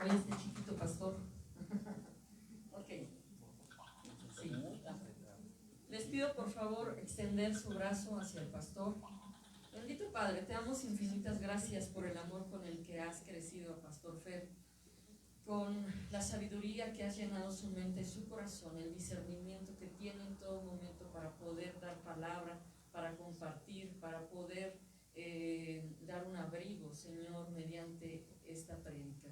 todavía este chiquito pastor. Ok. Sí. Les pido por favor extender su brazo hacia el pastor. Bendito Padre, te damos infinitas gracias por el amor con el que has crecido, Pastor Fer, con la sabiduría que has llenado su mente y su corazón, el discernimiento que tiene en todo momento para poder dar palabra, para compartir, para poder dar un abrigo, Señor, mediante esta prédica.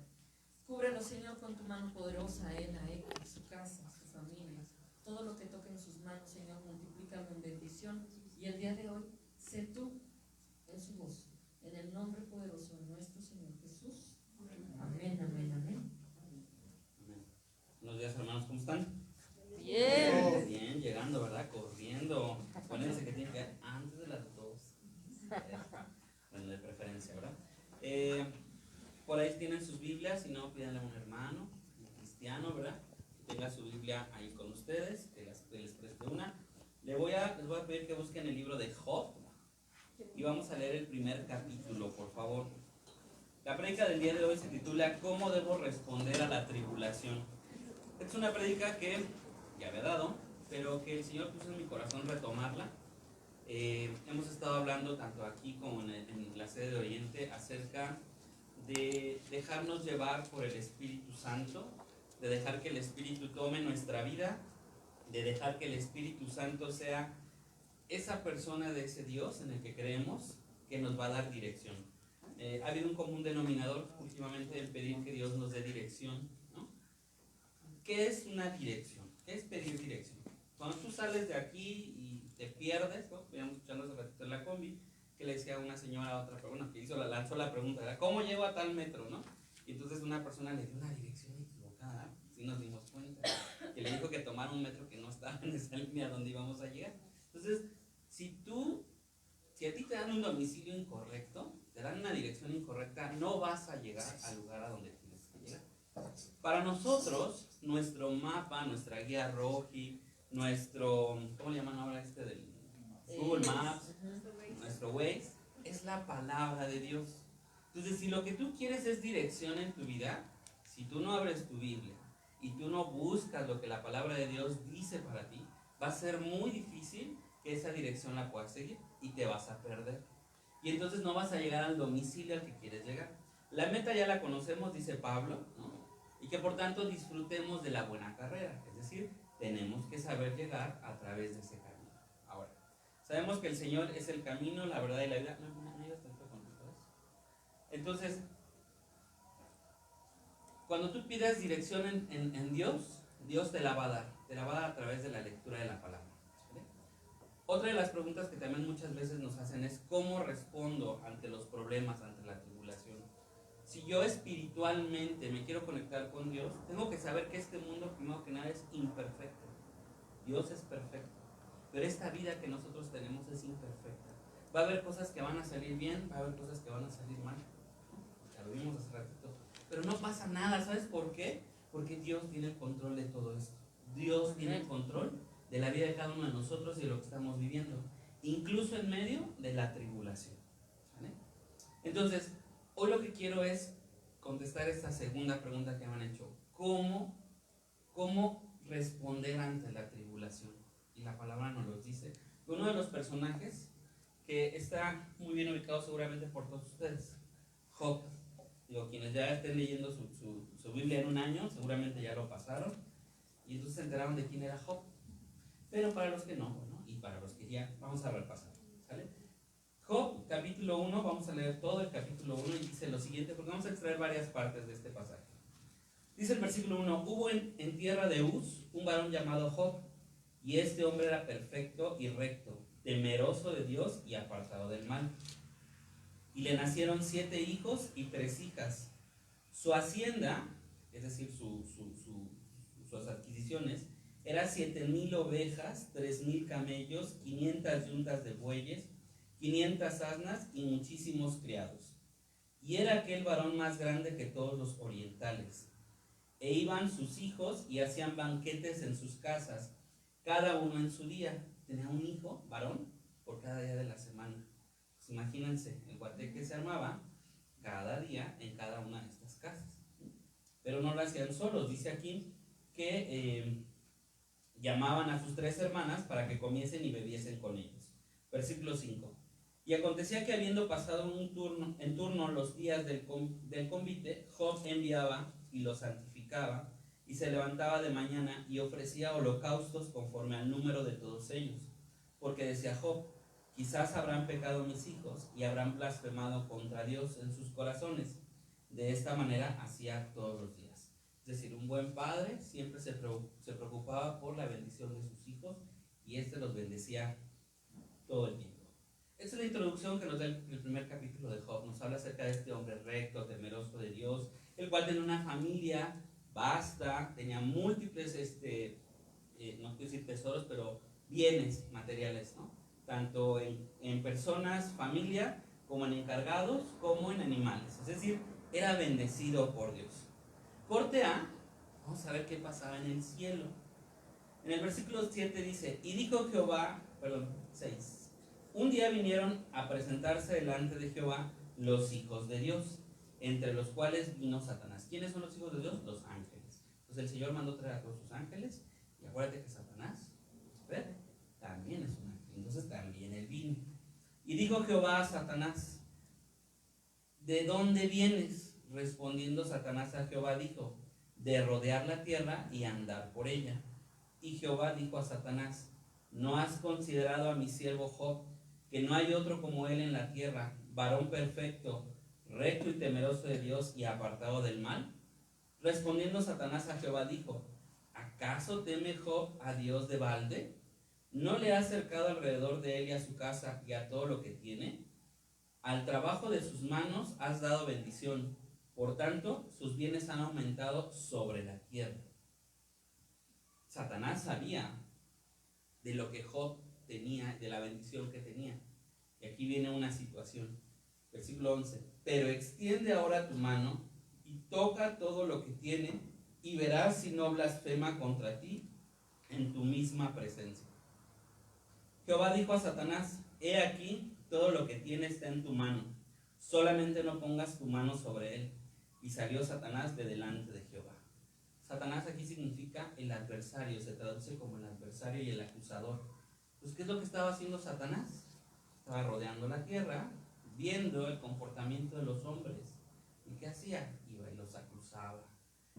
Cúbrelo, Señor, con tu mano poderosa, a él, a Héctor, su casa, su familia, todo lo que toque en sus manos, Señor, multiplícalo en bendición. Y el día de hoy, sé tú en su voz, en el nombre poderoso de nuestro Señor Jesús. Amén, amén, amén. Buenos días, hermanos, ¿cómo están? Bien. Bien, llegando, ¿verdad? Corriendo. Acuérdense que tienen que ir antes de las 2. Bueno, de preferencia, ¿verdad? Por ahí tienen sus Biblias, si no, pídanle a un hermano, un cristiano, ¿verdad? Que tenga su Biblia ahí con ustedes, que les preste una. Les voy a pedir que busquen el libro de Job y vamos a leer el primer capítulo, por favor. La prédica del día de hoy se titula ¿Cómo debo responder a la tribulación? Es una prédica que ya había dado, pero que el Señor puso en mi corazón retomarla. Hemos estado hablando tanto aquí como en la sede de Oriente acerca de dejarnos llevar por el Espíritu Santo, de dejar que el Espíritu tome nuestra vida, de dejar que el Espíritu Santo sea esa persona de ese Dios en el que creemos que nos va a dar dirección. Ha habido un común denominador últimamente el pedir que Dios nos dé dirección, ¿no? ¿Qué es una dirección? ¿Qué es pedir dirección? Cuando tú sales de aquí y te pierdes, ¿no? Veníamos escuchando hace ratito en la combi, que le decía a una señora a otra persona que lanzó la pregunta, ¿verdad? ¿Cómo llego a tal metro, no? Y entonces una persona le dio una dirección equivocada, sí nos dimos cuenta, que le dijo que tomara un metro que no estaba en esa línea donde íbamos a llegar. Entonces, si a ti te dan un domicilio incorrecto, te dan una dirección incorrecta, no vas a llegar al lugar a donde tienes que llegar. Para nosotros, nuestro mapa, nuestra guía Roji, nuestro, ¿cómo le llaman ahora del Google Maps? Nuestro Waze, es la palabra de Dios. Entonces, si lo que tú quieres es dirección en tu vida, si tú no abres tu Biblia y tú no buscas lo que la palabra de Dios dice para ti, va a ser muy difícil que esa dirección la puedas seguir y te vas a perder. Y entonces no vas a llegar al domicilio al que quieres llegar. La meta ya la conocemos, dice Pablo, ¿no? Y que por tanto disfrutemos de la buena carrera. Es decir, tenemos que saber llegar a través de ese camino. Ahora, sabemos que el Señor es el camino, la verdad y la vida. Entonces, cuando tú pidas dirección en Dios, Dios te la va a dar. Te la va a dar a través de la lectura de la palabra. Otra de las preguntas que también muchas veces nos hacen es ¿cómo respondo ante los problemas, ante la tribulación? Si yo espiritualmente me quiero conectar con Dios, tengo que saber que este mundo, primero que nada, es imperfecto. Dios es perfecto, pero esta vida que nosotros tenemos es imperfecta. Va a haber cosas que van a salir bien, va a haber cosas que van a salir mal. Ya lo vimos hace ratito. Pero no pasa nada, ¿sabes por qué? Porque Dios tiene el control de todo esto. Dios tiene el control de la vida de cada uno de nosotros y de lo que estamos viviendo, incluso en medio de la tribulación. ¿Vale? Entonces, hoy lo que quiero es contestar esta segunda pregunta que me han hecho. ¿Cómo responder ante la tribulación? Y la palabra nos lo dice. Uno de los personajes que está muy bien ubicado seguramente por todos ustedes, Job. Digo, quienes ya estén leyendo su Biblia en un año, seguramente ya lo pasaron. Y entonces se enteraron de quién era Job. Pero para los que no, bueno, y para los que ya, vamos a repasar, ¿sale? Job, capítulo 1, vamos a leer todo el capítulo 1 y dice lo siguiente, porque vamos a extraer varias partes de este pasaje. Dice el versículo 1, hubo en tierra de Uz un varón llamado Job, y este hombre era perfecto y recto, temeroso de Dios y apartado del mal. Y le nacieron 7 hijos y 3 hijas. Su hacienda, es decir, sus adquisiciones, era 7,000 ovejas, 3,000 camellos, 500 yuntas de bueyes, 500 asnas y muchísimos criados. Y era aquel varón más grande que todos los orientales. E iban sus hijos y hacían banquetes en sus casas, cada uno en su día. Tenía un hijo, varón, por cada día de la semana. Pues imagínense el guateque que se armaba cada día en cada una de estas casas. pero no lo hacían solos. Dice aquí que llamaban a sus 3 hermanas para que comiesen y bebiesen con ellos. Versículo 5. Y acontecía que habiendo pasado en turno los días del convite, Job enviaba y los santificaba, y se levantaba de mañana y ofrecía holocaustos conforme al número de todos ellos. Porque decía Job, quizás habrán pecado mis hijos y habrán blasfemado contra Dios en sus corazones. De esta manera hacía todos los días. Es decir, un buen padre siempre se preocupaba por la bendición de sus hijos y los bendecía todo el tiempo. Esta es la introducción que nos da el primer capítulo de Job. Nos habla acerca de este hombre recto, temeroso de Dios, el cual tenía una familia vasta, tenía múltiples, no quiero decir tesoros, pero bienes materiales, ¿no? Tanto en personas, familia, como en encargados, como en animales. Es decir, era bendecido por Dios. Corte A, vamos a ver qué pasaba en el cielo. En el versículo 7 dice, y dijo Jehová, 6. Un día vinieron a presentarse delante de Jehová los hijos de Dios, entre los cuales vino Satanás. ¿Quiénes son los hijos de Dios? Los ángeles. Entonces el Señor mandó traer a todos sus ángeles, y acuérdate que Satanás, también es un ángel, entonces también él vino. Y dijo Jehová a Satanás, ¿de dónde vienes? Respondiendo Satanás a Jehová dijo, de rodear la tierra y andar por ella. Y Jehová dijo a Satanás, ¿no has considerado a mi siervo Job, que no hay otro como él en la tierra, varón perfecto, recto y temeroso de Dios y apartado del mal? Respondiendo Satanás a Jehová dijo, ¿acaso teme Job a Dios de balde? ¿No le ha acercado alrededor de él y a su casa y a todo lo que tiene? Al trabajo de sus manos has dado bendición, por tanto sus bienes han aumentado sobre la tierra. Satanás sabía de lo que Job tenía, de la bendición que tenía. Y aquí viene una situación. Versículo 11. Pero extiende ahora tu mano y toca todo lo que tiene y verás si no blasfema contra ti en tu misma presencia. Jehová dijo a Satanás, he aquí, todo lo que tiene está en tu mano, solamente no pongas tu mano sobre él. Y salió Satanás de delante de Jehová. Satanás aquí significa el adversario, se traduce como el adversario y el acusador. Pues, ¿qué es lo que estaba haciendo Satanás? Estaba rodeando la tierra, viendo el comportamiento de los hombres. ¿Y qué hacía? Iba y los acusaba.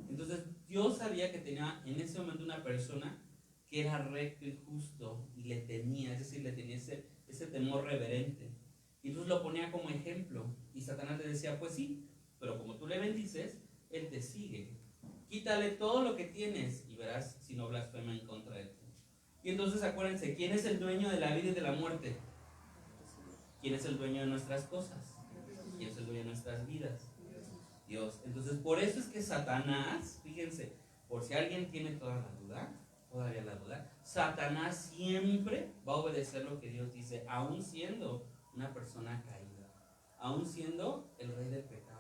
Entonces, Dios sabía que tenía en ese momento una persona que era recto y justo y le temía, es decir, le tenía ese temor reverente. Y entonces lo ponía como ejemplo. Y Satanás le decía, pues sí, pero como tú le bendices, él te sigue. Quítale todo lo que tienes y verás si no blasfema en contra de ti. Y entonces acuérdense, ¿quién es el dueño de la vida y de la muerte? ¿Quién es el dueño de nuestras cosas? ¿Quién es el dueño de nuestras vidas? Dios. Entonces por eso es que Satanás, fíjense, por si alguien tiene todavía la duda, Satanás siempre va a obedecer lo que Dios dice, aún siendo una persona caída, aún siendo el rey del pecado.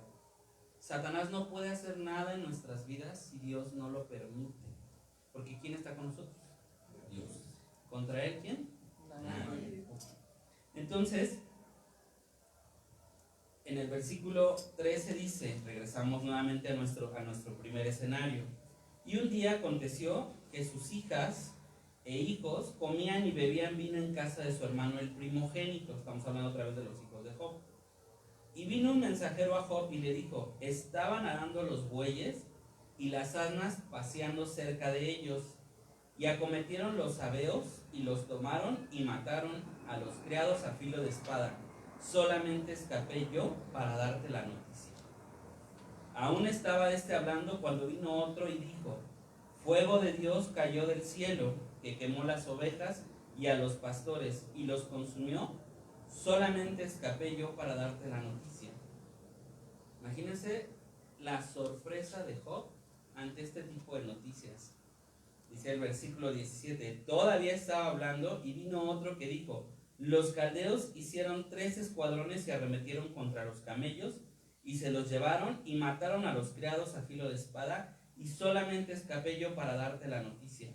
Satanás no puede hacer nada en nuestras vidas si Dios no lo permite. Porque ¿quién está con nosotros? Dios. ¿Contra él quién? Nadie. Entonces, en el versículo 13 dice, regresamos nuevamente a nuestro primer escenario. Y un día aconteció que sus hijas e hijos comían y bebían vino en casa de su hermano el primogénito. Estamos hablando otra vez de los hijos de Job. Y vino un mensajero a Job y le dijo, estaban arando los bueyes y las asnas paseando cerca de ellos, y acometieron los sabeos y los tomaron y mataron a los criados a filo de espada. Solamente escapé yo para darte la noticia. Aún estaba hablando cuando vino otro y dijo, fuego de Dios cayó del cielo, que quemó las ovejas y a los pastores y los consumió. Solamente escapé yo para darte la noticia. Imagínense la sorpresa de Job ante este tipo de noticias. Dice el versículo 17, todavía estaba hablando y vino otro que dijo, los caldeos hicieron 3 escuadrones y arremetieron contra los camellos y se los llevaron y mataron a los criados a filo de espada, y solamente escapé yo para darte la noticia.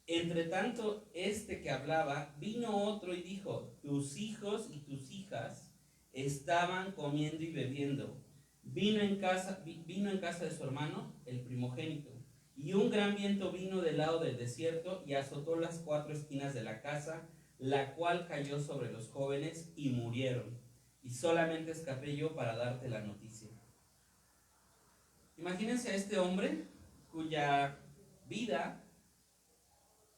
Entre tanto, que hablaba, vino otro y dijo, tus hijos y tus hijas estaban comiendo y bebiendo, vino en casa de su hermano, el primogénito, y un gran viento vino del lado del desierto y azotó las 4 esquinas de la casa, la cual cayó sobre los jóvenes y murieron. Y solamente escapé yo para darte la noticia. Imagínense a este hombre cuya vida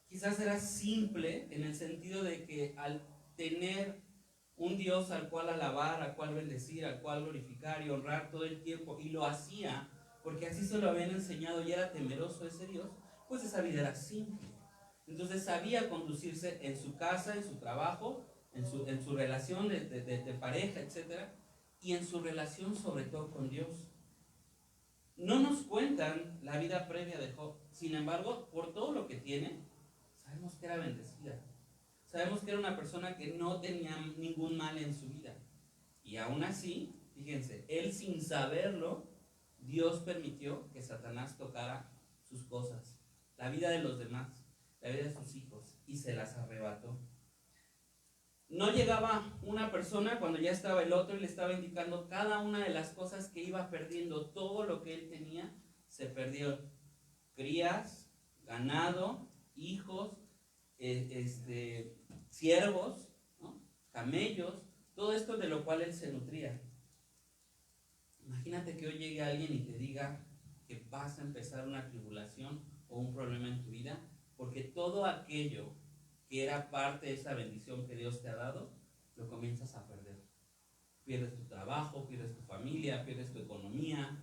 quizás era simple en el sentido de que al tener un Dios al cual alabar, al cual bendecir, al cual glorificar y honrar todo el tiempo, y lo hacía porque así se lo habían enseñado y era temeroso de ese Dios, pues esa vida era simple. Entonces sabía conducirse en su casa, en su trabajo, en su relación de pareja, etc. Y en su relación sobre todo con Dios. No nos cuentan la vida previa de Job. Sin embargo, por todo lo que tiene, sabemos que era bendecida. Sabemos que era una persona que no tenía ningún mal en su vida. Y aún así, fíjense, él sin saberlo, Dios permitió que Satanás tocara sus cosas, la vida de los demás, la vida de sus hijos, y se las arrebató. No llegaba una persona cuando ya estaba el otro y le estaba indicando cada una de las cosas que iba perdiendo. Todo lo que él tenía se perdió. Crías, ganado, hijos, siervos, ¿no? Camellos, todo esto de lo cual él se nutría. Imagínate que hoy llegue alguien y te diga que vas a empezar una tribulación o un problema en tu vida, porque todo aquello que era parte de esa bendición que Dios te ha dado, lo comienzas a perder. Pierdes tu trabajo, pierdes tu familia, pierdes tu economía,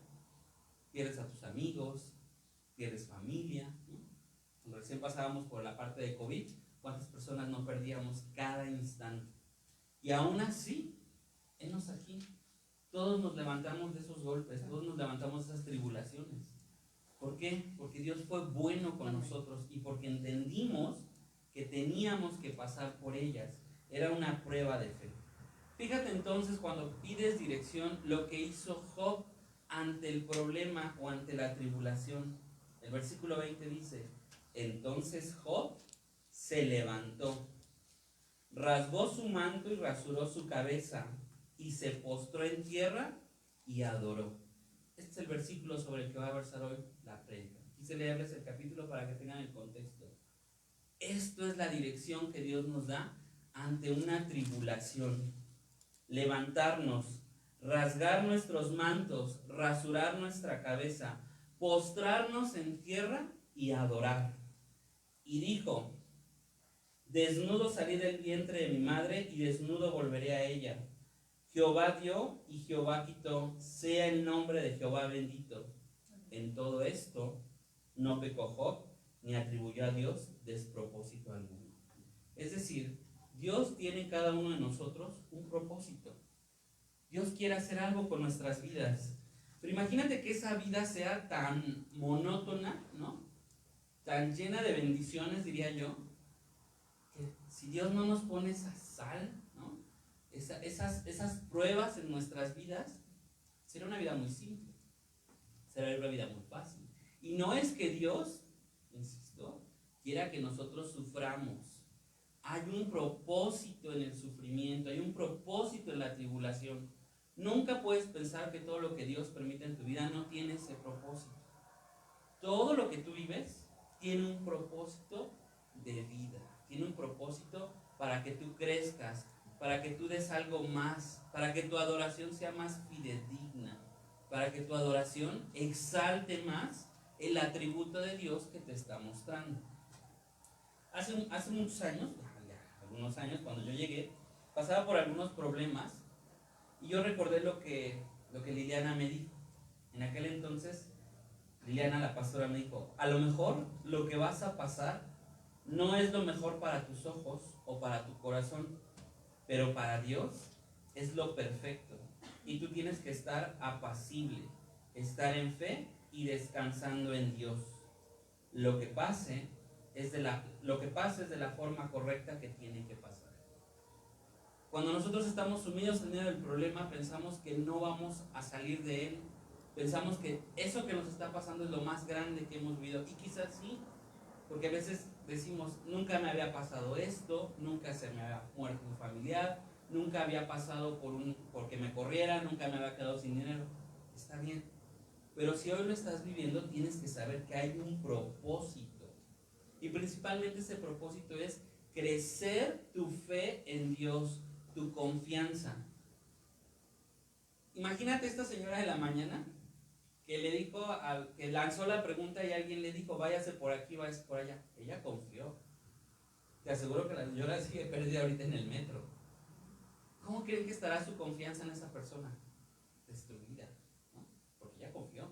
pierdes a tus amigos, pierdes familia, ¿no? Cuando recién pasábamos por la parte de COVID, ¿cuántas personas no perdíamos cada instante? Y aún así, henos aquí, todos nos levantamos de esos golpes, todos nos levantamos de esas tribulaciones. ¿Por qué? Porque Dios fue bueno con nosotros y porque entendimos que teníamos que pasar por ellas. Era una prueba de fe. Fíjate entonces cuando pides dirección lo que hizo Job ante el problema o ante la tribulación. El versículo 20 dice: entonces Job se levantó, rasgó su manto y rasuró su cabeza, y se postró en tierra y adoró. Este es el versículo sobre el que va a versar hoy la prédica. Quise leerles el capítulo para que tengan el contexto. Esto es la dirección que Dios nos da ante una tribulación. Levantarnos, rasgar nuestros mantos, rasurar nuestra cabeza, postrarnos en tierra y adorar. Y dijo: desnudo salí del vientre de mi madre y desnudo volveré a ella. Jehová dio y Jehová quitó, sea el nombre de Jehová bendito. En todo esto no pecó Job, ni atribuyó a Dios despropósito alguno. Es decir, Dios tiene en cada uno de nosotros un propósito. Dios quiere hacer algo con nuestras vidas. Pero imagínate que esa vida sea tan monótona, ¿no? Tan llena de bendiciones, diría yo, que si Dios no nos pone esa sal, ¿no? Esas pruebas en nuestras vidas, será una vida muy simple, será una vida muy fácil. Y no es que Dios, insisto, quiera que nosotros suframos. Hay un propósito en el sufrimiento, hay un propósito en la tribulación. Nunca puedes pensar que todo lo que Dios permite en tu vida no tiene ese propósito. Todo lo que tú vives tiene un propósito de vida, tiene un propósito para que tú crezcas, para que tú des algo más, para que tu adoración sea más fidedigna, para que tu adoración exalte más el atributo de Dios que te está mostrando. Hace muchos años, algunos años, cuando yo llegué, pasaba por algunos problemas y yo recordé lo que Liliana me dijo. En aquel entonces, Liliana, la pastora, me dijo: a lo mejor lo que vas a pasar no es lo mejor para tus ojos o para tu corazón, pero para Dios es lo perfecto. Y tú tienes que estar apacible, estar en fe y descansando en Dios. Lo que pase es de la forma correcta que tiene que pasar. Cuando nosotros estamos sumidos en medio del problema, pensamos que no vamos a salir de él. Pensamos que eso que nos está pasando es lo más grande que hemos vivido. Y quizás sí, porque a veces decimos: nunca me había pasado esto, nunca se me había muerto un familiar, nunca había pasado porque me corriera, nunca me había quedado sin dinero. Es Pero si hoy lo estás viviendo, tienes que saber que hay un propósito. Y principalmente ese propósito es crecer tu fe en Dios, tu confianza. Imagínate esta señora de la mañana que le dijo, que lanzó la pregunta y alguien le dijo, váyase por aquí, váyase por allá. Ella confió. Te aseguro que la señora sigue perdida ahorita en el metro. ¿Cómo creen que estará su confianza en esa persona? Destruida, ¿no? Porque ella confió.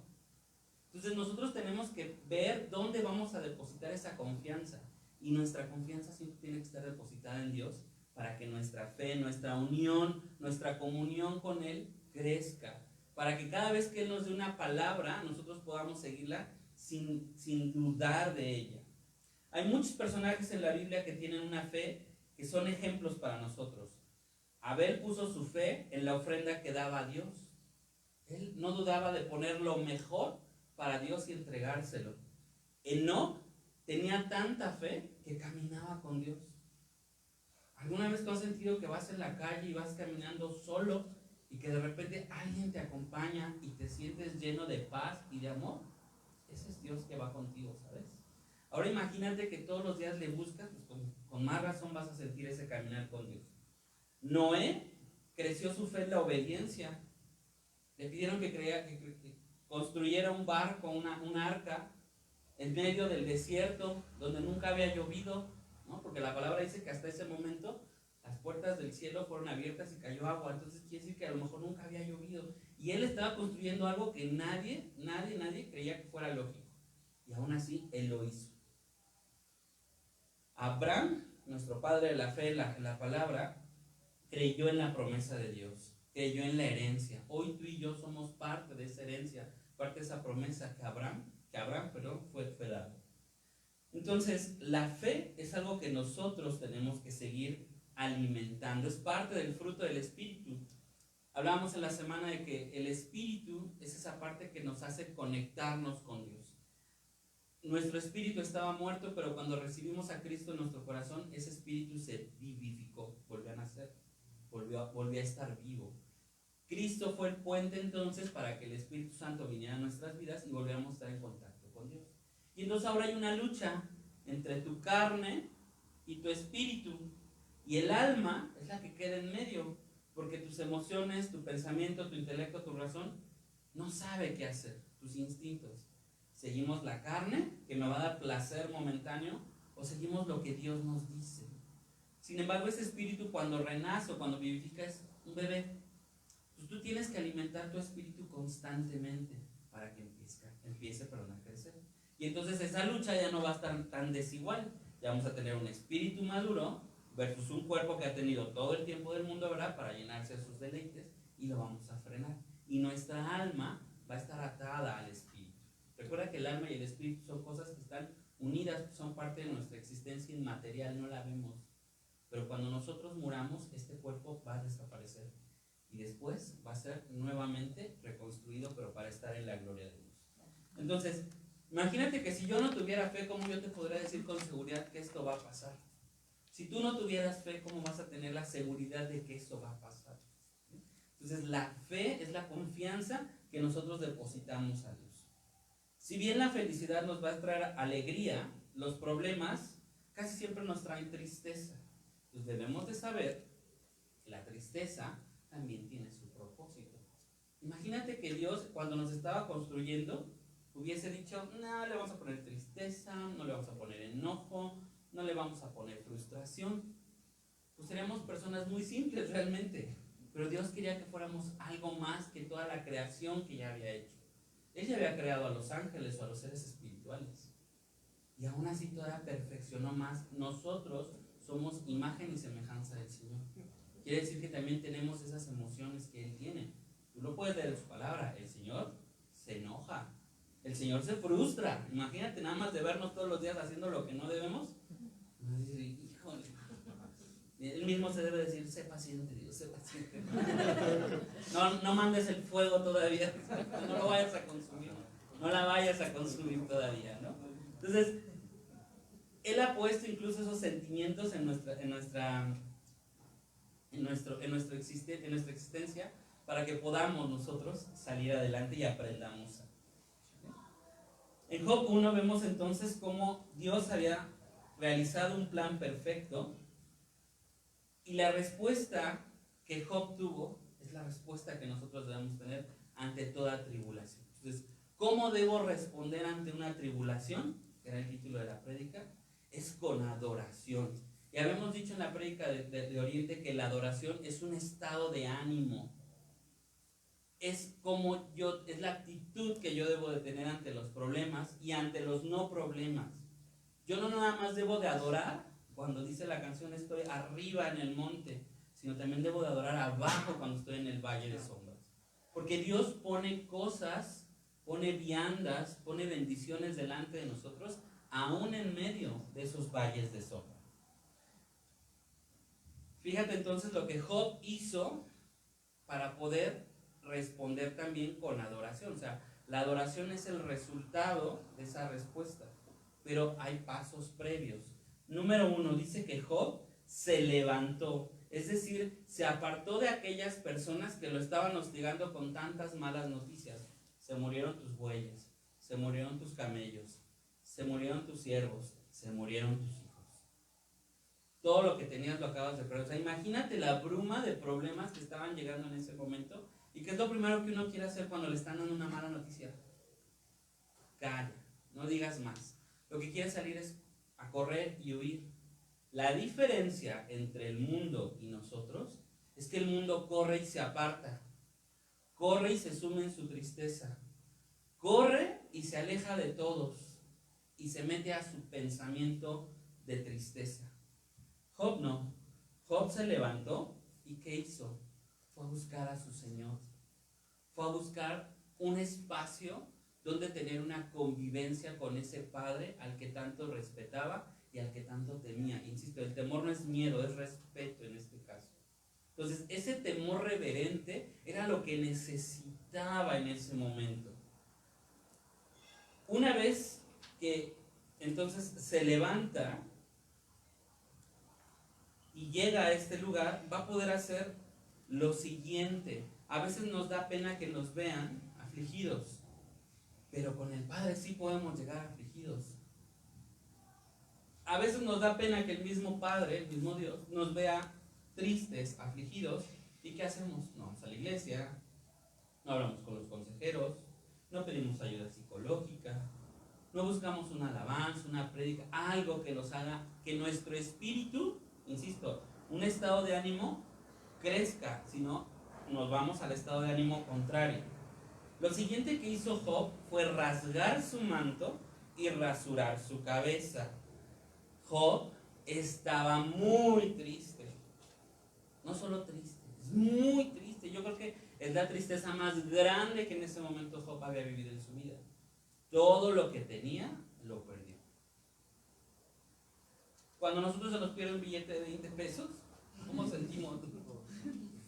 Entonces nosotros tenemos que ver dónde vamos a depositar esa confianza. Y nuestra confianza siempre tiene que estar depositada en Dios para que nuestra fe, nuestra unión, nuestra comunión con Él crezca. Para que cada vez que Él nos dé una palabra, nosotros podamos seguirla sin dudar de ella. Hay muchos personajes en la Biblia que tienen una fe que son ejemplos para nosotros. Abel puso su fe en la ofrenda que daba a Dios. Él no dudaba de poner lo mejor para Dios y entregárselo. Enoc tenía tanta fe que caminaba con Dios. ¿Alguna vez tú has sentido que vas en la calle y vas caminando solo y que de repente alguien te acompaña y te sientes lleno de paz y de amor? Ese es Dios que va contigo, ¿sabes? Ahora imagínate que todos los días le buscas, pues con más razón vas a sentir ese caminar con Dios. Noé creció su fe en la obediencia. Le pidieron que construyera un barco, una arca, en medio del desierto, donde nunca había llovido, ¿no? Porque la palabra dice que hasta ese momento las puertas del cielo fueron abiertas y cayó agua. Entonces quiere decir que a lo mejor nunca había llovido. Y él estaba construyendo algo que nadie creía que fuera lógico. Y aún así, él lo hizo. Abraham, nuestro padre de la fe, la palabra, creyó en la promesa de Dios, creyó en la herencia. Hoy tú y yo somos parte de esa herencia, parte de esa promesa que Abraham fue dado. Entonces, la fe es algo que nosotros tenemos que seguir alimentando, es parte del fruto del Espíritu. Hablábamos en la semana de que el Espíritu es esa parte que nos hace conectarnos con Dios. Nuestro espíritu estaba muerto, pero cuando recibimos a Cristo en nuestro corazón, ese espíritu se vivificó, volvió a nacer, volvió a estar vivo. Cristo fue el puente entonces para que el Espíritu Santo viniera a nuestras vidas y volviéramos a estar en contacto con Dios. Y entonces ahora hay una lucha entre tu carne y tu espíritu, y el alma es la que queda en medio, porque tus emociones, tu pensamiento, tu intelecto, tu razón, no sabe qué hacer, tus instintos. ¿Seguimos la carne, que me va a dar placer momentáneo, o seguimos lo que Dios nos dice? Sin embargo, ese espíritu cuando renace o cuando vivifica es un bebé. Pues tú tienes que alimentar tu espíritu constantemente para que empiece a crecer. Y entonces esa lucha ya no va a estar tan desigual. Ya vamos a tener un espíritu maduro versus un cuerpo que ha tenido todo el tiempo del mundo, ¿verdad?, para llenarse de sus deleites, y lo vamos a frenar. Y nuestra alma va a estar atada al espíritu. Recuerda que el alma y el espíritu son cosas que están unidas, son parte de nuestra existencia inmaterial, no la vemos. Pero cuando nosotros muramos, este cuerpo va a desaparecer. Y después va a ser nuevamente reconstruido, pero para estar en la gloria de Dios. Entonces, imagínate que si yo no tuviera fe, ¿cómo yo te podría decir con seguridad que esto va a pasar? Si tú no tuvieras fe, ¿cómo vas a tener la seguridad de que esto va a pasar? Entonces, la fe es la confianza que nosotros depositamos a Dios. Si bien la felicidad nos va a traer alegría, los problemas casi siempre nos traen tristeza. Entonces debemos de saber que la tristeza también tiene su propósito. Imagínate que Dios, cuando nos estaba construyendo, hubiese dicho, no le vamos a poner tristeza, no le vamos a poner enojo, no le vamos a poner frustración. Pues seríamos personas muy simples realmente. Pero Dios quería que fuéramos algo más que toda la creación que ya había hecho. Él ya había creado a los ángeles o a los seres espirituales. Y aún así todavía perfeccionó más. Nosotros somos imagen y semejanza del Señor. Quiere decir que también tenemos esas emociones que Él tiene. Tú lo puedes leer en su palabra. El Señor se enoja. El Señor se frustra. Imagínate nada más de vernos todos los días haciendo lo que no debemos. Híjole. Él mismo se debe decir, sé paciente, Dios, sé paciente. No mandes el fuego todavía. No lo vayas a consumir. No la vayas a consumir todavía, ¿no? Entonces, Él ha puesto incluso esos sentimientos en nuestra existencia para que podamos nosotros salir adelante y aprendamos. En Job 1 vemos entonces cómo Dios había realizado un plan perfecto y la respuesta que Job tuvo es la respuesta que nosotros debemos tener ante toda tribulación. Entonces, ¿cómo debo responder ante una tribulación? Que era el título de la prédica. Es con adoración. Y habíamos dicho en la prédica de Oriente que la adoración es un estado de ánimo. Es la actitud que yo debo de tener ante los problemas y ante los no problemas. Yo no nada más debo de adorar cuando dice la canción estoy arriba en el monte, sino también debo de adorar abajo cuando estoy en el valle de sombras. Porque Dios pone cosas, pone viandas, pone bendiciones delante de nosotros, aún en medio de esos valles de sombra. Fíjate entonces lo que Job hizo para poder responder también con adoración. O sea, la adoración es el resultado de esa respuesta. Pero hay pasos previos. Número 1, dice que Job se levantó. Es decir, se apartó de aquellas personas que lo estaban hostigando con tantas malas noticias. Se murieron tus bueyes, se murieron tus camellos, se murieron tus siervos, se murieron tus hijos. Todo lo que tenías lo acabas de perder. O sea, imagínate la bruma de problemas que estaban llegando en ese momento. ¿Y qué es lo primero que uno quiere hacer cuando le están dando una mala noticia? Calla, no digas más. Lo que quiere salir es a correr y huir. La diferencia entre el mundo y nosotros es que el mundo corre y se aparta. Corre y se sume en su tristeza. Corre y se aleja de todos. Y se mete a su pensamiento de tristeza. Job no. Job se levantó y ¿qué hizo? Fue a buscar a su Señor. Fue a buscar un espacio donde tener una convivencia con ese Padre al que tanto respetaba y al que tanto temía. Insisto, el temor no es miedo, es respeto en este caso. Entonces, ese temor reverente era lo que necesitaba en ese momento. Una vez que entonces se levanta y llega a este lugar, va a poder hacer lo siguiente. A veces nos da pena que nos vean afligidos, pero con el Padre sí podemos llegar afligidos. A veces nos da pena que el mismo Padre, el mismo Dios, nos vea tristes, afligidos. ¿Y qué hacemos? No vamos a la iglesia, no hablamos con los consejeros, no pedimos ayuda psicológica, no buscamos una alabanza, una prédica, algo que nos haga que nuestro espíritu, insisto, un estado de ánimo crezca, si no, nos vamos al estado de ánimo contrario. Lo siguiente que hizo Job fue rasgar su manto y rasurar su cabeza. Job estaba muy triste. No solo triste, es muy triste. Yo creo que es la tristeza más grande que en ese momento Job había vivido en su vida. Todo lo que tenía, lo perdió. Cuando nosotros se nos pierde un billete de 20 pesos, ¿cómo sentimos?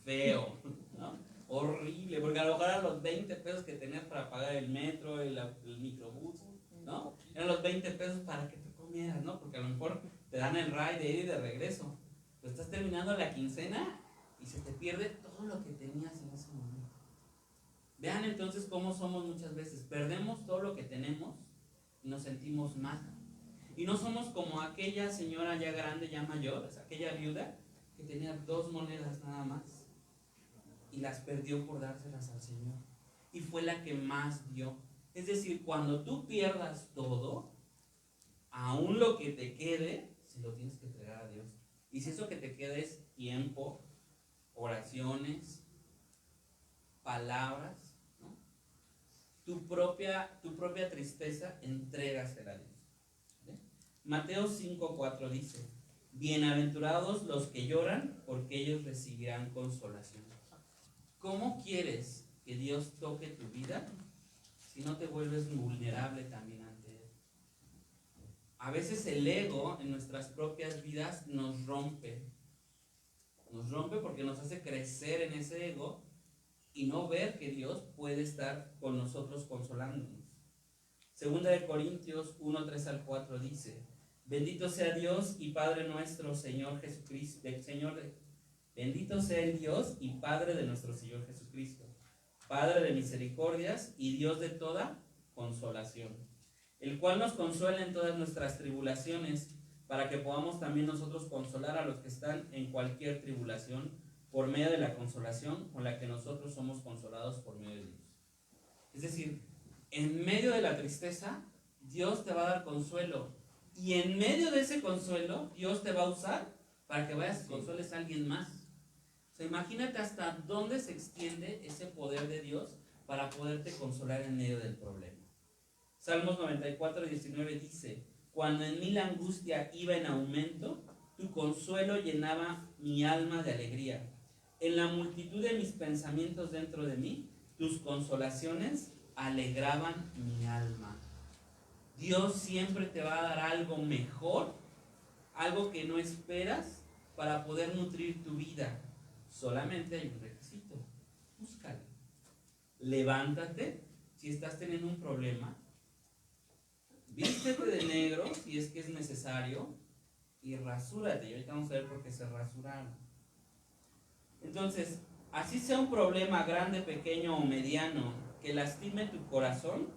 Feo, ¿no? Horrible, porque a lo mejor eran los 20 pesos que tenías para pagar el metro, el microbús, ¿no? Eran los 20 pesos para que te comieras, ¿no? Porque a lo mejor te dan el ride de ida y de regreso. Pero estás terminando la quincena y se te pierde todo lo que tenías en ese momento. Vean entonces cómo somos muchas veces. Perdemos todo lo que tenemos y nos sentimos mal. Y no somos como aquella señora ya grande, ya mayor, aquella viuda que tenía 2 monedas nada más y las perdió por dárselas al Señor. Y fue la que más dio. Es decir, cuando tú pierdas todo, aún lo que te quede, se lo tienes que entregar a Dios. Y si eso que te queda es tiempo, oraciones, palabras, ¿no? Tu propia tristeza, entrégasela a Dios. ¿Vale? Mateo 5:4 dice: bienaventurados los que lloran, porque ellos recibirán consolación. ¿Cómo quieres que Dios toque tu vida si no te vuelves vulnerable también ante Él? A veces el ego en nuestras propias vidas nos rompe. Nos rompe porque nos hace crecer en ese ego y no ver que Dios puede estar con nosotros consolándonos. Segunda de Corintios 1:3-4 dice: bendito sea Dios y Padre nuestro Señor Jesucristo, bendito sea el Dios y Padre de nuestro Señor Jesucristo, Padre de misericordias y Dios de toda consolación, el cual nos consuela en todas nuestras tribulaciones, para que podamos también nosotros consolar a los que están en cualquier tribulación, por medio de la consolación con la que nosotros somos consolados por medio de Dios. Es decir, en medio de la tristeza, Dios te va a dar consuelo. Y en medio de ese consuelo, Dios te va a usar para que vayas y consueles a alguien más. O sea, imagínate hasta dónde se extiende ese poder de Dios para poderte consolar en medio del problema. Salmos 94, 19 dice: cuando en mí la angustia iba en aumento, tu consuelo llenaba mi alma de alegría. En la multitud de mis pensamientos dentro de mí, tus consolaciones alegraban mi alma. Dios siempre te va a dar algo mejor, algo que no esperas, para poder nutrir tu vida. Solamente hay un requisito: búscalo. Levántate si estás teniendo un problema, vístete de negro si es que es necesario, y rasúrate. Y ahorita vamos a ver por qué se rasuraron. Entonces, así sea un problema grande, pequeño o mediano que lastime tu corazón,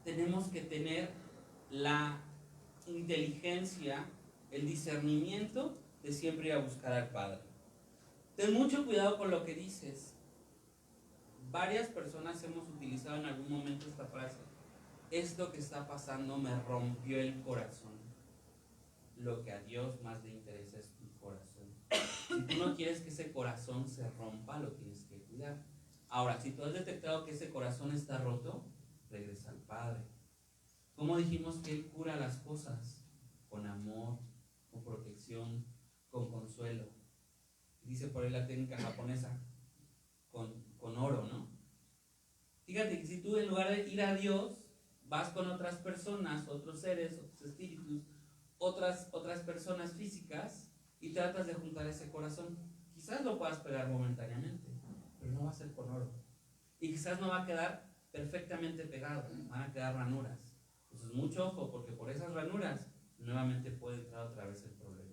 tenemos que tener la inteligencia, el discernimiento de siempre ir a buscar al Padre. Ten mucho cuidado con lo que dices. Varias personas hemos utilizado en algún momento esta frase: esto que está pasando me rompió el corazón. Lo que a Dios más le interesa es tu corazón. Si tú no quieres que ese corazón se rompa, lo tienes que cuidar. Ahora, si tú has detectado que ese corazón está roto, regresa al Padre. ¿Cómo dijimos que Él cura las cosas? Con amor, con protección, con consuelo. Dice por ahí la técnica japonesa, con oro, ¿no? Fíjate que si tú, en lugar de ir a Dios, vas con otras personas, otros seres, otros espíritus, otras personas físicas, y tratas de juntar ese corazón, quizás lo puedas pegar momentáneamente, pero no va a ser con oro. Y quizás no va a quedar perfectamente pegado, van a quedar ranuras. Entonces, mucho ojo, porque por esas ranuras nuevamente puede entrar otra vez el problema.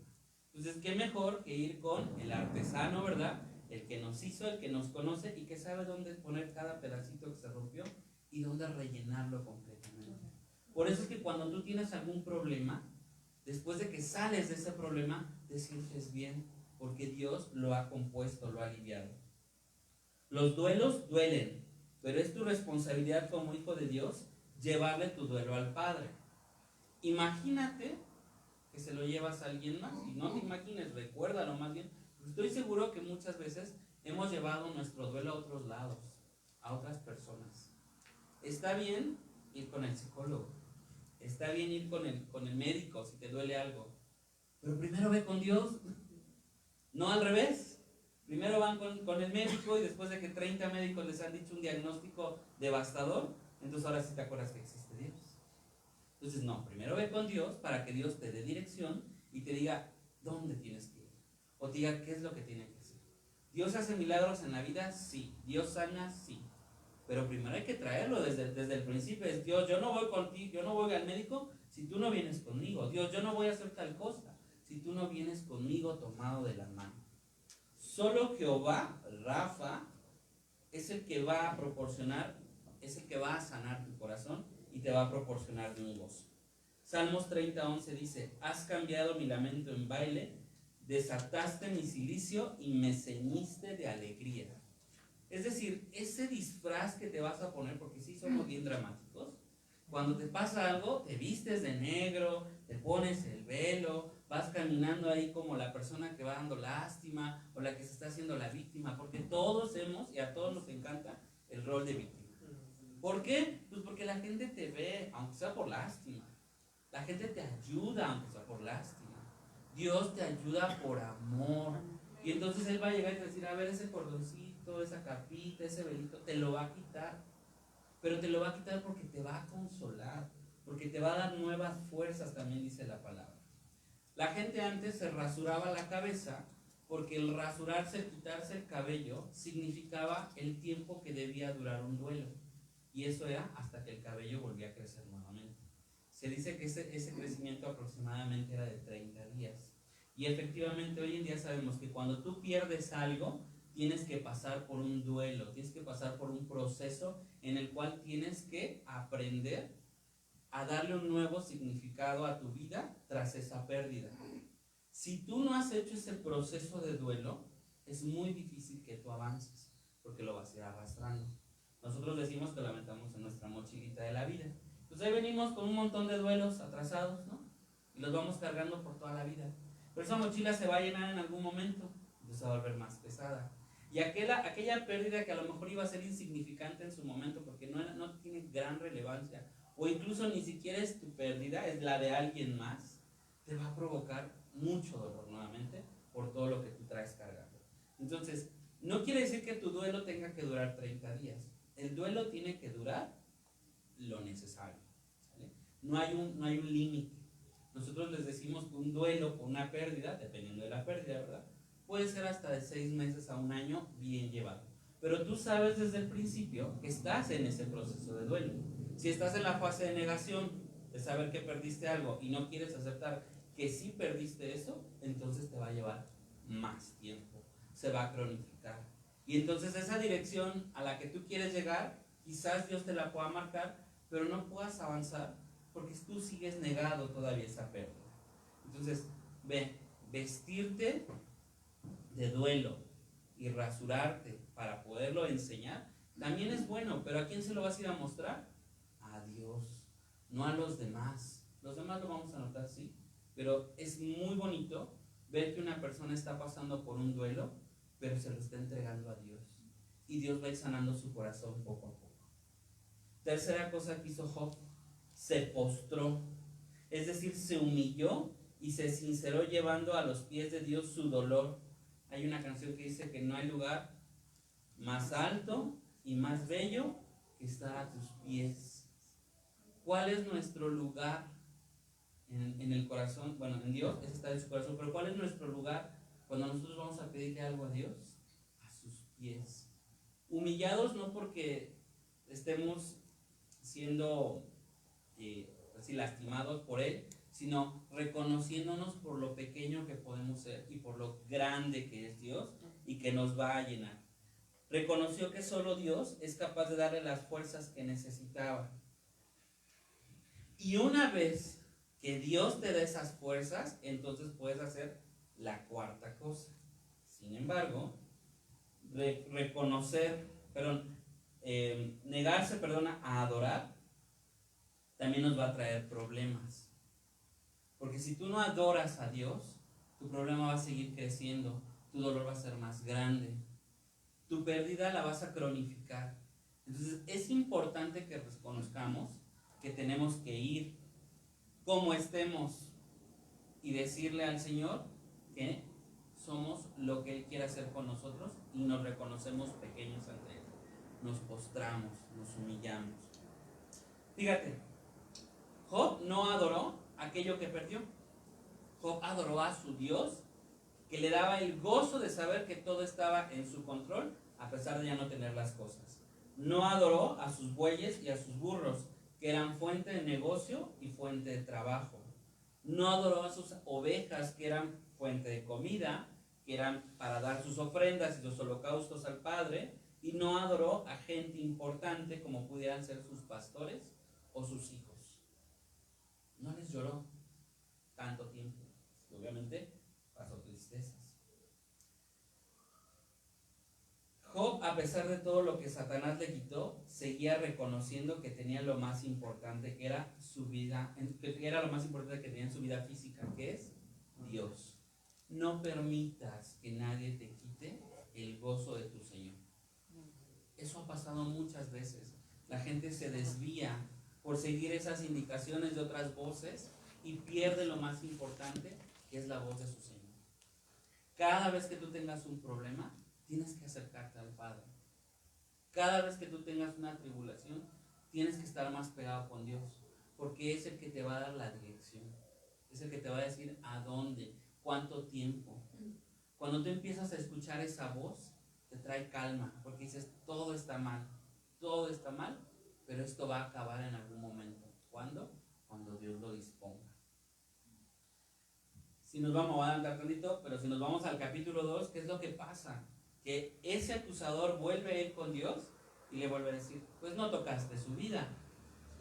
Entonces, qué mejor que ir con el artesano, ¿verdad? El que nos hizo, el que nos conoce y que sabe dónde poner cada pedacito que se rompió y dónde rellenarlo completamente. Por eso es que cuando tú tienes algún problema, después de que sales de ese problema, te sientes bien, porque Dios lo ha compuesto, lo ha aliviado. Los duelos duelen, pero es tu responsabilidad como hijo de Dios llevarle tu duelo al Padre. Imagínate que se lo llevas a alguien más, y no te imagines, recuérdalo más bien. Estoy seguro que muchas veces hemos llevado nuestro duelo a otros lados, a otras personas. Está bien ir con el psicólogo, está bien ir con el médico si te duele algo, pero primero ve con Dios, no al revés. Primero van con el médico, y después de que 30 médicos les han dicho un diagnóstico devastador, entonces ahora sí te acuerdas que existe Dios. Entonces no, primero ve con Dios para que Dios te dé dirección y te diga dónde tienes que ir, o te diga qué es lo que tiene que hacer. ¿Dios hace milagros en la vida? Sí. ¿Dios sana? Sí. Pero primero hay que traerlo desde el principio. Es: Dios, yo no voy contigo, yo no voy al médico si tú no vienes conmigo. Dios, yo no voy a hacer tal cosa si tú no vienes conmigo tomado de la mano. Solo Jehová, Rafa, es el que va a proporcionar, es el que va a sanar tu corazón y te va a proporcionar de un gozo. Salmos 30:11 dice: has cambiado mi lamento en baile, desataste mi cilicio y me ceñiste de alegría. Es decir, ese disfraz que te vas a poner, porque sí somos bien dramáticos, cuando te pasa algo, te vistes de negro, te pones el velo, vas caminando ahí como la persona que va dando lástima o la que se está haciendo la víctima, porque todos hemos, y a todos nos encanta, el rol de víctima. ¿Por qué? Pues porque la gente te ve, aunque sea por lástima. La gente te ayuda, aunque sea por lástima. Dios te ayuda por amor. Y entonces Él va a llegar y te va a decir: a ver, ese cordoncito, esa capita, ese velito, te lo va a quitar. Pero te lo va a quitar porque te va a consolar, porque te va a dar nuevas fuerzas, también dice la palabra. La gente antes se rasuraba la cabeza porque el rasurarse, quitarse el cabello, significaba el tiempo que debía durar un duelo. Y eso era hasta que el cabello volvía a crecer nuevamente. Se dice que ese crecimiento aproximadamente era de 30 días. Y efectivamente hoy en día sabemos que cuando tú pierdes algo, tienes que pasar por un duelo, tienes que pasar por un proceso en el cual tienes que aprender a darle un nuevo significado a tu vida tras esa pérdida. Si tú no has hecho ese proceso de duelo, es muy difícil que tú avances, porque lo vas a ir arrastrando. Nosotros decimos que lo aventamos en nuestra mochilita de la vida. Pues ahí venimos con un montón de duelos atrasados, ¿no? Y los vamos cargando por toda la vida. Pero esa mochila se va a llenar en algún momento, entonces se va a volver más pesada. Y aquella pérdida que a lo mejor iba a ser insignificante en su momento, porque no tiene gran relevancia, o incluso ni siquiera es tu pérdida, es la de alguien más, te va a provocar mucho dolor nuevamente por todo lo que tú traes cargando. Entonces, no quiere decir que tu duelo tenga que durar 30 días. El duelo tiene que durar lo necesario, ¿sale? No hay un límite. Nosotros les decimos que un duelo por una pérdida, dependiendo de la pérdida, ¿verdad?, puede ser hasta de 6 meses a un año bien llevado. Pero tú sabes desde el principio que estás en ese proceso de duelo. Si estás en la fase de negación, de saber que perdiste algo y no quieres aceptar que sí perdiste eso, entonces te va a llevar más tiempo, se va a cronificar. Y entonces esa dirección a la que tú quieres llegar, quizás Dios te la pueda marcar, pero no puedas avanzar porque tú sigues negado todavía esa pérdida. Entonces, vestirte de duelo y rasurarte para poderlo enseñar, también es bueno, pero ¿a quién se lo vas a ir a mostrar? A Dios, no a los demás. Los demás lo vamos a notar, sí, pero es muy bonito ver que una persona está pasando por un duelo, pero se lo está entregando a Dios. Y Dios va a ir sanando su corazón poco a poco. Tercera cosa que hizo Job, se postró. Es decir, se humilló y se sinceró llevando a los pies de Dios su dolor. Hay una canción que dice que no hay lugar más alto y más bello que estar a tus pies. ¿Cuál es nuestro lugar en el corazón? Bueno, en Dios es estar en su corazón, pero ¿cuál es nuestro lugar cuando nosotros vamos a pedirle algo a Dios? A sus pies. Humillados no porque estemos siendo así lastimados por Él, sino reconociéndonos por lo pequeño que podemos ser y por lo grande que es Dios y que nos va a llenar. Reconoció que solo Dios es capaz de darle las fuerzas que necesitaba. Y una vez que Dios te da esas fuerzas, entonces puedes hacer la cuarta cosa. Sin embargo, negarse a adorar también nos va a traer problemas. Porque si tú no adoras a Dios, tu problema va a seguir creciendo, tu dolor va a ser más grande, tu pérdida la vas a cronificar. Entonces es importante que reconozcamos que tenemos que ir como estemos y decirle al Señor que somos lo que Él quiere hacer con nosotros y nos reconocemos pequeños ante Él. Nos postramos, nos humillamos. Fíjate, Job no adoró aquello que perdió. Job adoró a su Dios, que le daba el gozo de saber que todo estaba en su control, a pesar de ya no tener las cosas. No adoró a sus bueyes y a sus burros, que eran fuente de negocio y fuente de trabajo. No adoró a sus ovejas, que eran fuente de comida, que eran para dar sus ofrendas y los holocaustos al Padre. Y no adoró a gente importante como pudieran ser sus pastores o sus hijos. No les lloró tanto tiempo. Obviamente pasó tristezas. Job, a pesar de todo lo que Satanás le quitó, seguía reconociendo que tenía lo más importante, que era su vida, que era lo más importante que tenía en su vida física, que es Dios. No permitas que nadie te quite el gozo de tu Señor. Eso ha pasado muchas veces. La gente se desvía por seguir esas indicaciones de otras voces y pierde lo más importante, que es la voz de su Señor. Cada vez que tú tengas un problema, tienes que acercarte al Padre. Cada vez que tú tengas una tribulación, tienes que estar más pegado con Dios, porque es el que te va a dar la dirección, es el que te va a decir a dónde, cuánto tiempo. Cuando tú empiezas a escuchar esa voz, te trae calma, porque dices, todo está mal, pero esto va a acabar en algún momento. ¿Cuándo? Cuando Dios lo disponga. Si nos vamos a andar tantito, pero si nos vamos al capítulo 2, ¿qué es lo que pasa? Que ese acusador vuelve a ir con Dios y le vuelve a decir, pues no tocaste su vida,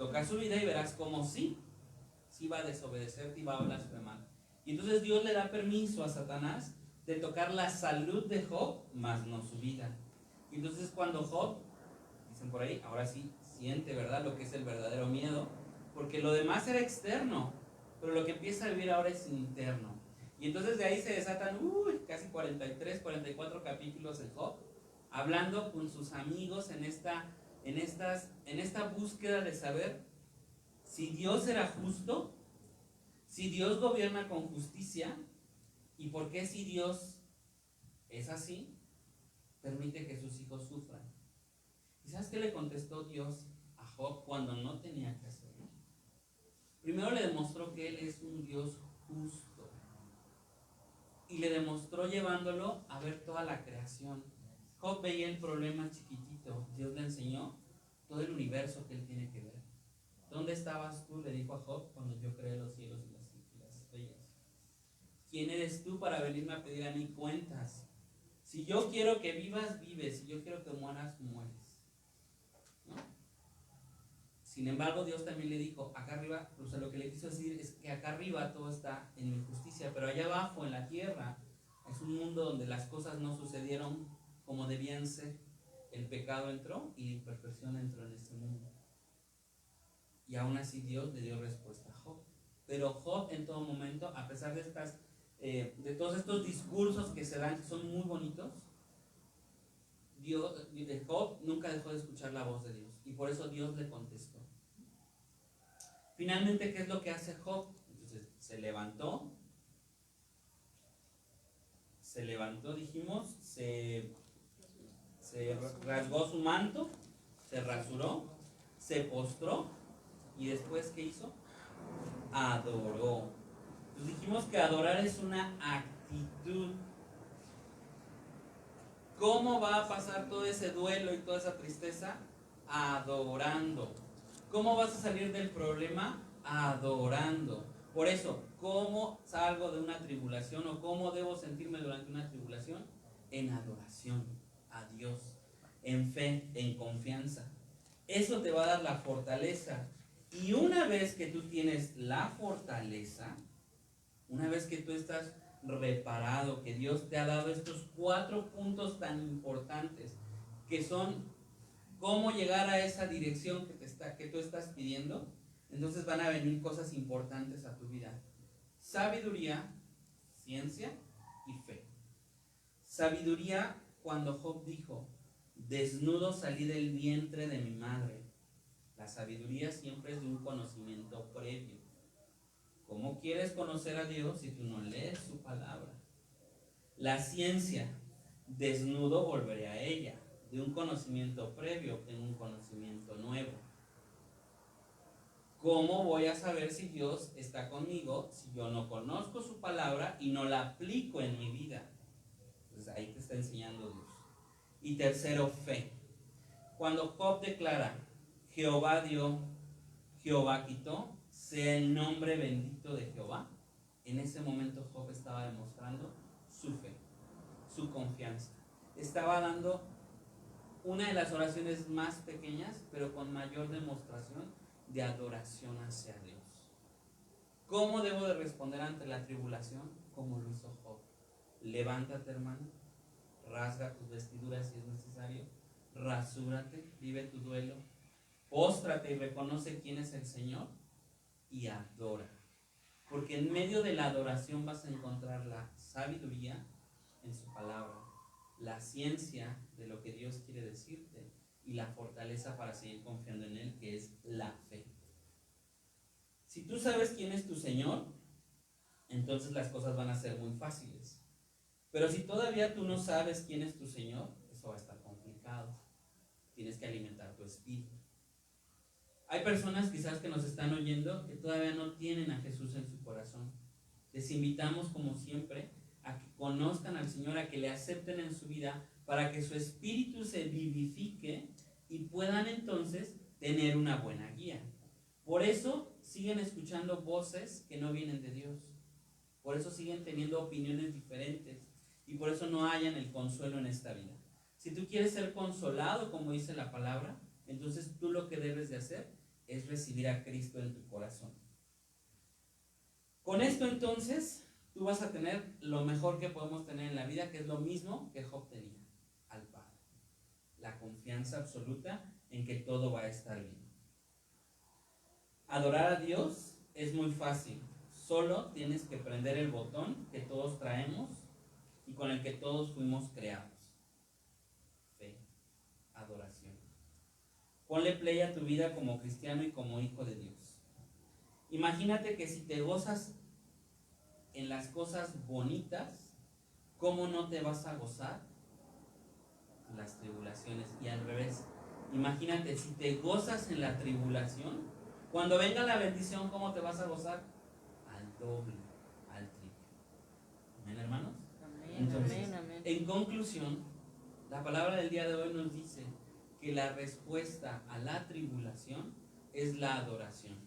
Toca su vida y verás cómo sí va a desobedecerte y va a blasfemar. Y entonces Dios le da permiso a Satanás de tocar la salud de Job, mas no su vida. Y entonces cuando Job, dicen por ahí, ahora sí siente, ¿verdad?, lo que es el verdadero miedo, porque lo demás era externo, pero lo que empieza a vivir ahora es interno. Y entonces de ahí se desatan casi 43, 44 capítulos de Job, hablando con sus amigos en esta búsqueda de saber si Dios era justo, si Dios gobierna con justicia, y por qué, si Dios es así, permite que sus hijos sufran. ¿Y sabes qué le contestó Dios a Job cuando no tenía que hacerlo? Primero le demostró que Él es un Dios justo, y le demostró llevándolo a ver toda la creación. Job veía el problema chiquitito, Dios le enseñó todo el universo que Él tiene que ver. ¿Dónde estabas tú?, le dijo a Job, cuando yo creé los cielos y las estrellas. ¿Quién eres tú para venirme a pedir a mí cuentas? Si yo quiero que vivas, vives. Si yo quiero que mueras, mueres. ¿No? Sin embargo, Dios también le dijo, acá arriba, o sea, lo que le quiso decir es que acá arriba todo está en mi justicia, pero allá abajo, en la tierra, es un mundo donde las cosas no sucedieron como debían ser. El pecado entró y la imperfección entró en este mundo. Y aún así Dios le dio respuesta a Job. Pero Job en todo momento, a pesar de todos estos discursos que se dan, que son muy bonitos, Job nunca dejó de escuchar la voz de Dios. Y por eso Dios le contestó. Finalmente, ¿qué es lo que hace Job? Entonces, se levantó, dijimos, se rasgó su manto, se rasuró, se postró. ¿Y después qué hizo? Adoró. Entonces dijimos que adorar es una actitud. ¿Cómo va a pasar todo ese duelo y toda esa tristeza? Adorando. ¿Cómo vas a salir del problema? Adorando. Por eso, ¿cómo salgo de una tribulación o cómo debo sentirme durante una tribulación? En adoración a Dios, en fe, en confianza. Eso te va a dar la fortaleza. Y una vez que tú tienes la fortaleza, una vez que tú estás reparado, que Dios te ha dado estos 4 puntos tan importantes, que son cómo llegar a esa dirección que tú estás pidiendo, entonces van a venir cosas importantes a tu vida. Sabiduría, ciencia y fe. Sabiduría, cuando Job dijo, desnudo salí del vientre de mi madre. La sabiduría siempre es de un conocimiento previo. ¿Cómo quieres conocer a Dios si tú no lees su palabra? La ciencia, desnudo volveré a ella. De un conocimiento previo en un conocimiento nuevo. ¿Cómo voy a saber si Dios está conmigo si yo no conozco su palabra y no la aplico en mi vida? Entonces ahí te está enseñando Dios. Y tercero, fe. Cuando Job declara, Jehová dio, Jehová quitó, sea el nombre bendito de Jehová, en ese momento Job estaba demostrando su fe, su confianza. Estaba dando una de las oraciones más pequeñas, pero con mayor demostración de adoración hacia Dios. ¿Cómo debo de responder ante la tribulación? Como lo hizo Job. Levántate, hermano, rasga tus vestiduras si es necesario, rasúrate, vive tu duelo, póstrate y reconoce quién es el Señor y adora. Porque en medio de la adoración vas a encontrar la sabiduría en su palabra, la ciencia de lo que Dios quiere decirte y la fortaleza para seguir confiando en Él, que es la fe. Si tú sabes quién es tu Señor, entonces las cosas van a ser muy fáciles. Pero si todavía tú no sabes quién es tu Señor, eso va a estar complicado. Tienes que alimentar tu espíritu. Hay personas quizás que nos están oyendo que todavía no tienen a Jesús en su corazón. Les invitamos, como siempre, a que conozcan al Señor, a que le acepten en su vida, para que su espíritu se vivifique y puedan entonces tener una buena guía. Por eso siguen escuchando voces que no vienen de Dios. Por eso siguen teniendo opiniones diferentes y por eso no hallan el consuelo en esta vida. Si tú quieres ser consolado, como dice la palabra, entonces tú lo que debes de hacer es recibir a Cristo en tu corazón. Con esto entonces, tú vas a tener lo mejor que podemos tener en la vida, que es lo mismo que Job tenía, al Padre. La confianza absoluta en que todo va a estar bien. Adorar a Dios es muy fácil. Solo tienes que prender el botón que todos traemos y con el que todos fuimos creados. Fe, adoración. Ponle play a tu vida como cristiano y como hijo de Dios. Imagínate que si te gozas en las cosas bonitas, ¿cómo no te vas a gozar en las tribulaciones? Y al revés, imagínate si te gozas en la tribulación, cuando venga la bendición, ¿cómo te vas a gozar? Al doble, al triple. ¿Amén, hermanos? Amén, Entonces, amén, amén. en conclusión, la palabra del día de hoy nos dice que la respuesta a la tribulación es la adoración.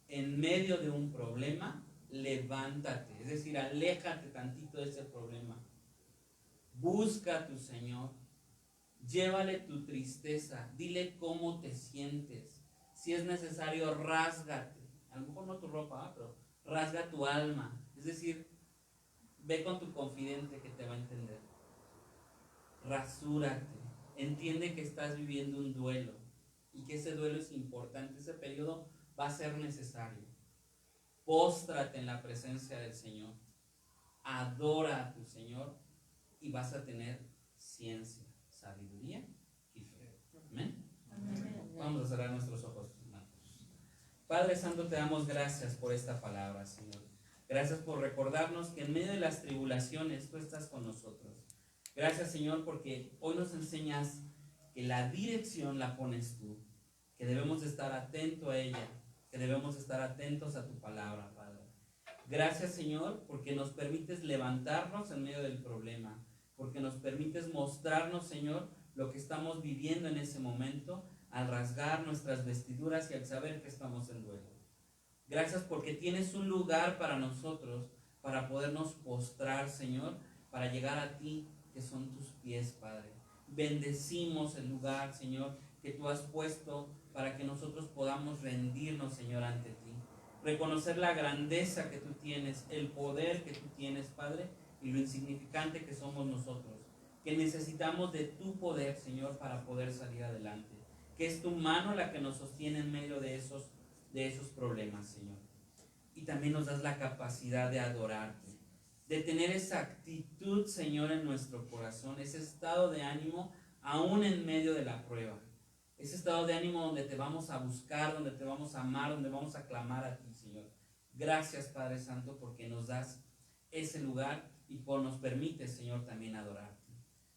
En medio de un problema, levántate, es decir, aléjate tantito de ese problema. Busca a tu Señor, llévale tu tristeza, dile cómo te sientes. Si es necesario, rásgate. A lo mejor no tu ropa, pero rasga tu alma. Es decir, ve con tu confidente que te va a entender. Rasúrate. Entiende que estás viviendo un duelo y que ese duelo es importante. Ese periodo va a ser necesario. Póstrate en la presencia del Señor. Adora a tu Señor y vas a tener ciencia, sabiduría y fe. Amén. Amén. Vamos a cerrar nuestros ojos. Padre Santo, te damos gracias por esta palabra, Señor. Gracias por recordarnos que en medio de las tribulaciones tú estás con nosotros. Gracias, Señor, porque hoy nos enseñas que la dirección la pones tú, que debemos estar atentos a ella, que debemos estar atentos a tu palabra, Padre. Gracias, Señor, porque nos permites levantarnos en medio del problema, porque nos permites mostrarnos, Señor, lo que estamos viviendo en ese momento, al rasgar nuestras vestiduras y al saber que estamos en duelo. Gracias porque tienes un lugar para nosotros, para podernos postrar, Señor, para llegar a ti, que son tus pies, Padre. Bendecimos el lugar, Señor, que tú has puesto para que nosotros podamos rendirnos, Señor, ante ti. Reconocer la grandeza que tú tienes, el poder que tú tienes, Padre, y lo insignificante que somos nosotros. Que necesitamos de tu poder, Señor, para poder salir adelante. Que es tu mano la que nos sostiene en medio de esos problemas, Señor. Y también nos das la capacidad de adorarte, de tener esa actitud, Señor, en nuestro corazón, ese estado de ánimo aún en medio de la prueba. Ese estado de ánimo donde te vamos a buscar, donde te vamos a amar, donde vamos a clamar a ti, Señor. Gracias, Padre Santo, porque nos das ese lugar y nos permites, Señor, también adorarte.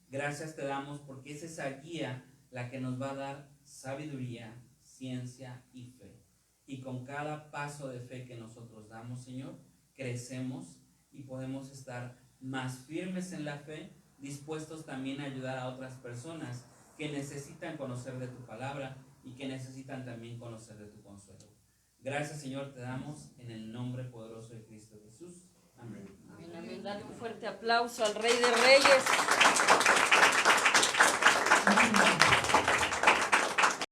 Gracias te damos porque es esa guía la que nos va a dar sabiduría, ciencia y fe. Y con cada paso de fe que nosotros damos, Señor, crecemos y podemos estar más firmes en la fe, dispuestos también a ayudar a otras personas que necesitan conocer de tu palabra y que necesitan también conocer de tu consuelo. Gracias, Señor, te damos en el nombre poderoso de Cristo Jesús. Amén. Amén, amén. Dale un fuerte aplauso al Rey de Reyes.